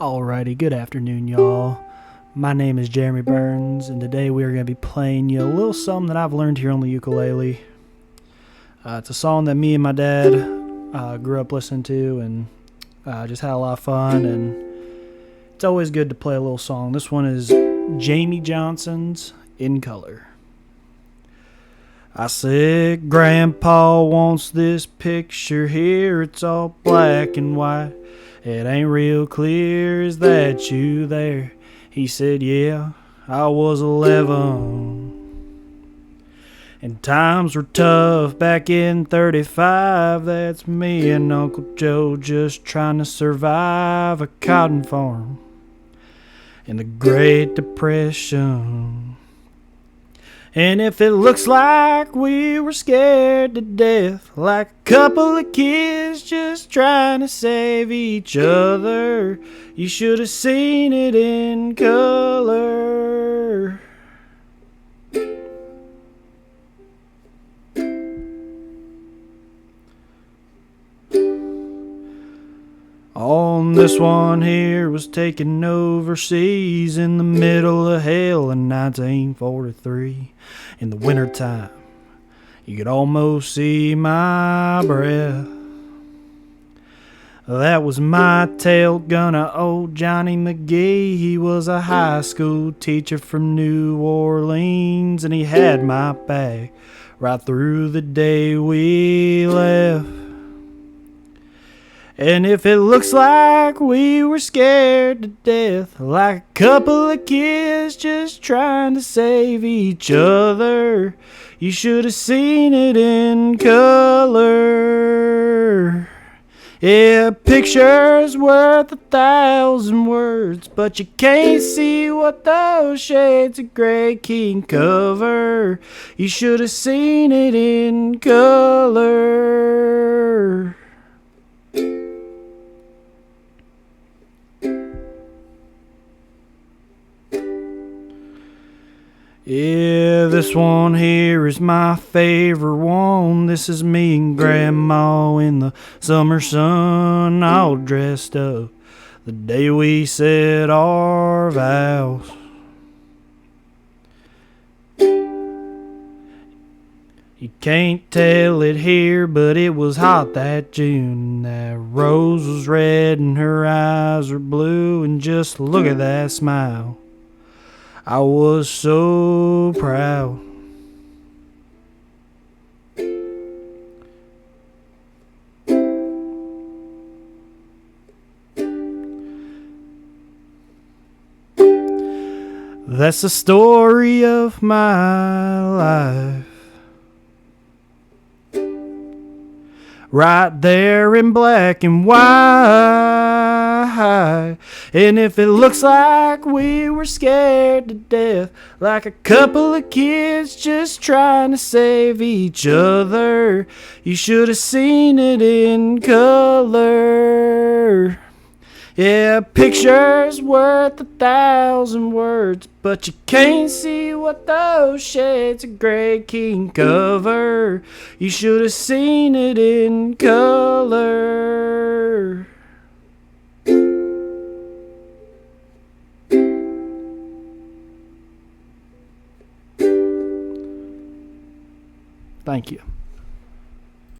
Alrighty, good afternoon, y'all. My name is Jeremy Burns, and today we are going to be playing you a little something that I've learned here on the ukulele. It's a song that me and my dad grew up listening to, and just had a lot of fun, and it's always good to play a little song. This one is Jamie Johnson's In Color. I said, Grandpa wants this picture here, it's all black and white. It ain't real clear, is that you there? He said, yeah, I was 11. And times were tough back in 35. That's me and Uncle Joe just trying to survive a cotton farm in the Great Depression. And if it looks like we were scared to death, like a couple of kids just trying to save each other, you should have seen it in color. On this one here was taken overseas in the middle of hell in 1943. In the wintertime, you could almost see my breath. That was my tail gunner, old Johnny McGee. He was a high school teacher from New Orleans, and he had my back right through the day we left. And if it looks like we were scared to death, like a couple of kids just trying to save each other, you should have seen it in color. Yeah, a picture's worth 1,000 words, but you can't see what those shades of gray can cover. You should have seen it in color. Yeah, this one here is my favorite one. This is me and Grandma in the summer sun, all dressed up the day we said our vows. You can't tell it here, but it was hot that June. That rose was red and her eyes were blue, and just look at that smile. I was so proud. That's the story of my life. Right there in black and white. And if it looks like we were scared to death, like a couple of kids just trying to save each other, you should have seen it in color. Yeah, a picture's worth 1,000 words, but you can't see what those shades of gray can cover. You should have seen it in color. Thank you.